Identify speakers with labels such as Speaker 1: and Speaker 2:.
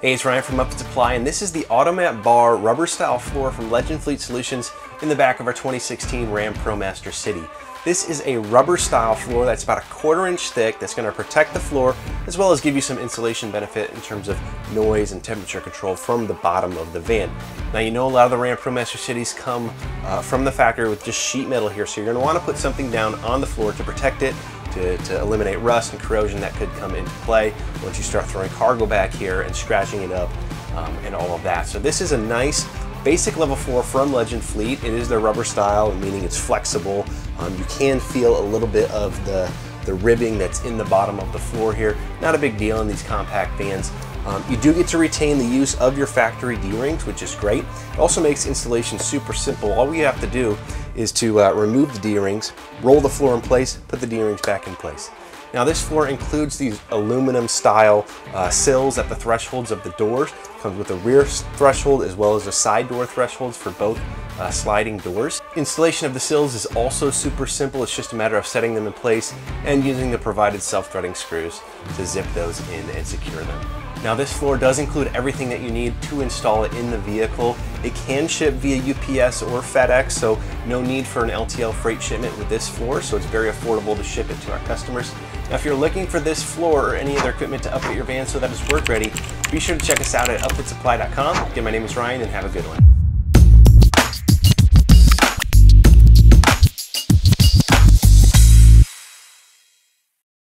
Speaker 1: Hey, it's Ryan from Upfit Supply, and this is the Automat-Bar rubber style floor from Legend Fleet Solutions in the back of our 2016 RAM ProMaster City. This is a rubber style floor that's about a 1/4 inch thick that's going to protect the floor as well as give you some insulation benefit in terms of noise and temperature control from the bottom of the van. Now, you know a lot of the RAM ProMaster Cities come from the factory with just sheet metal here, so you're going to want to put something down on the floor to protect it, to eliminate rust and corrosion that could come into play once you start throwing cargo back here and scratching it up and all of that. So this is a nice basic level floor from Legend Fleet. It is their rubber style, meaning it's flexible. You can feel a little bit of the ribbing that's in the bottom of the floor here. Not a big deal in these compact vans. You do get to retain the use of your factory D-rings, which is great. It also makes installation super simple. All we have to do is to remove the D-rings, roll the floor in place, put the D-rings back in place. Now, this floor includes these aluminum style sills at the thresholds of the doors. Comes with a rear threshold as well as a side door thresholds for both sliding doors. Installation of the sills is also super simple. It's just a matter of setting them in place and using the provided self-threading screws to zip those in and secure them. Now, this floor does include everything that you need to install it in the vehicle. It can ship via UPS or FedEx, so no need for an LTL freight shipment with this floor, so it's very affordable to ship it to our customers. Now, if you're looking for this floor or any other equipment to upfit your van so that it's work ready, be sure to check us out at upfitsupply.com. Again, my name is Ryan, and have a good one.